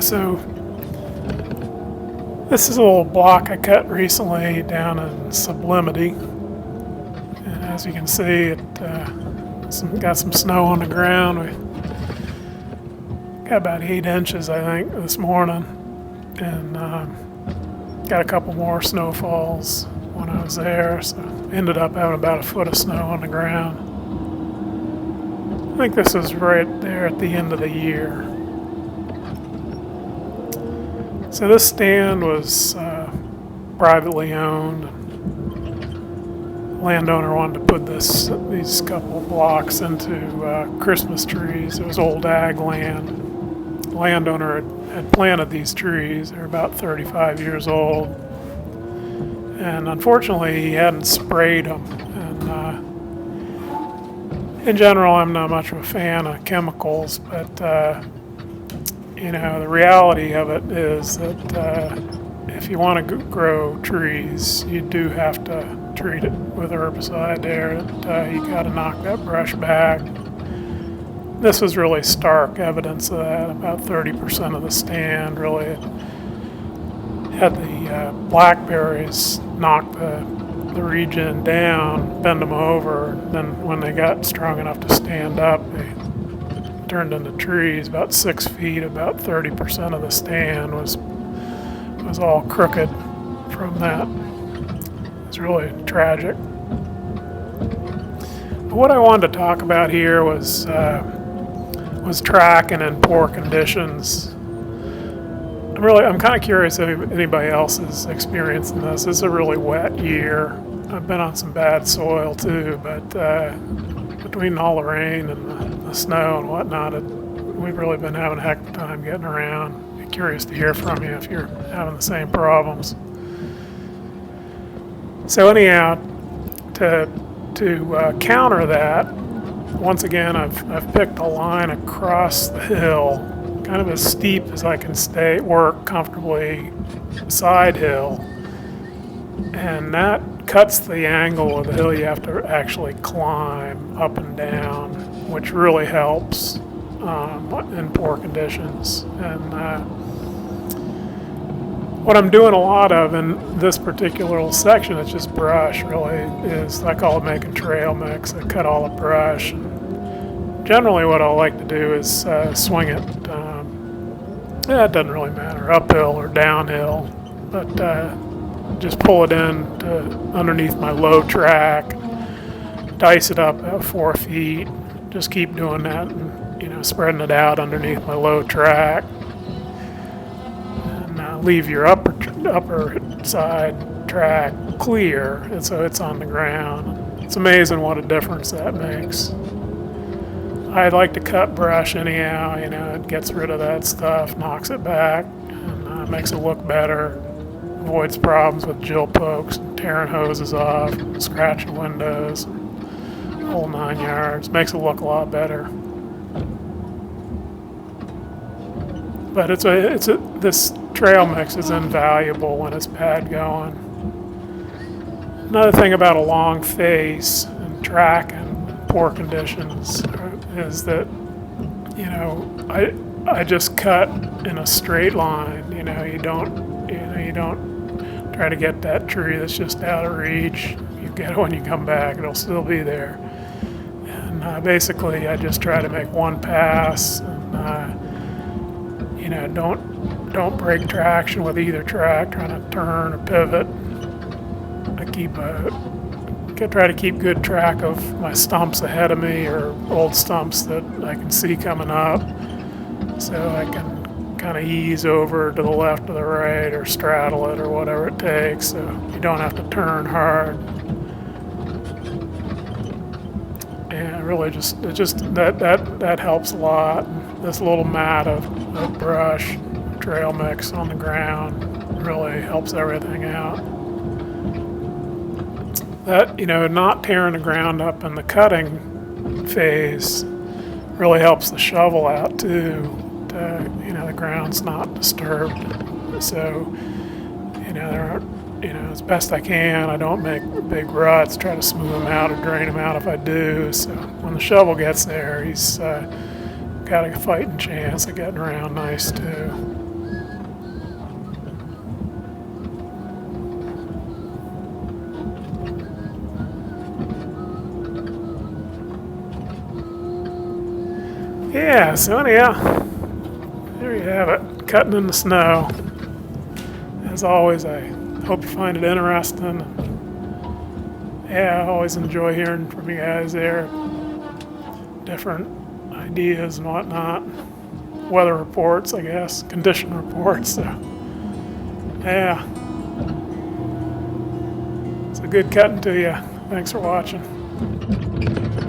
So this is a little block I cut recently down in Sublimity, and as you can see, it got some snow on the ground. We got about 8 inches, I think, this morning, and got a couple more snowfalls when I was there, so ended up having about a foot of snow on the ground. I think this is right there at the end of the year. So this stand was privately owned. The landowner wanted to put these couple of blocks into Christmas trees. It was old ag land. The landowner had planted these trees. They're about 35 years old. And unfortunately, he hadn't sprayed them. And in general, I'm not much of a fan of chemicals, but the reality of it is that if you want to grow trees, you do have to treat it with herbicide there. You got to knock that brush back. This was really stark evidence of that. About 30% of the stand really had the blackberries knock the region down, bend them over. Then when they got strong enough to stand up, they turned into trees about 6 feet. About 30% of the stand was all crooked from that. It's really tragic. But what I wanted to talk about here was tracking in poor conditions. I'm kind of curious if anybody else is experiencing this. It's a really wet year. I've been on some bad soil too, but between all the rain and the snow and whatnot, we've really been having a heck of a time getting around. Be curious to hear from you if you're having the same problems. So anyhow, to counter that, once again, I've picked a line across the hill, kind of as steep as I can work comfortably, side hill, and that cuts the angle of the hill you have to actually climb up and down, which really helps in poor conditions. And what I'm doing a lot of in this particular section, it's just brush really, is I call it making trail mix. I cut all the brush. Generally what I like to do is swing it, it doesn't really matter, uphill or downhill, but just pull it in underneath my low track, dice it up about 4 feet, just keep doing that and spreading it out underneath my low track, and leave your upper side track clear, and so it's on the ground. It's amazing what a difference that makes. I like to cut brush anyhow, it gets rid of that stuff, knocks it back, and makes it look better. Avoids problems with jill pokes, tearing hoses off, scratching windows, whole 9 yards. Makes it look a lot better. But this trail mix is invaluable when it's bad going. Another thing about a long face and track in poor conditions is that I just cut in a straight line. You don't try to get that tree that's just out of reach. You get it when you come back, it'll still be there. And basically, I just try to make one pass, and don't break traction with either track, trying to turn or pivot. I try to keep good track of my stumps ahead of me or old stumps that I can see coming up, so I can kind of ease over to the left or the right or straddle it or whatever it takes, so you don't have to turn hard. And really that helps a lot. This little mat of brush, trail mix on the ground really helps everything out. That, not tearing the ground up in the cutting phase really helps the shovel out too. The ground's not disturbed, so as best I can, I don't make big ruts, try to smooth them out or drain them out if I do. So when the shovel gets there, he's got a fighting chance of getting around nice too. Yeah, so anyhow, there you have it, cutting in the snow. As always, I hope you find it interesting. Yeah, I always enjoy hearing from you guys there. Different ideas and whatnot. Weather reports, I guess, condition reports. So, yeah. It's a good cutting to you. Thanks for watching.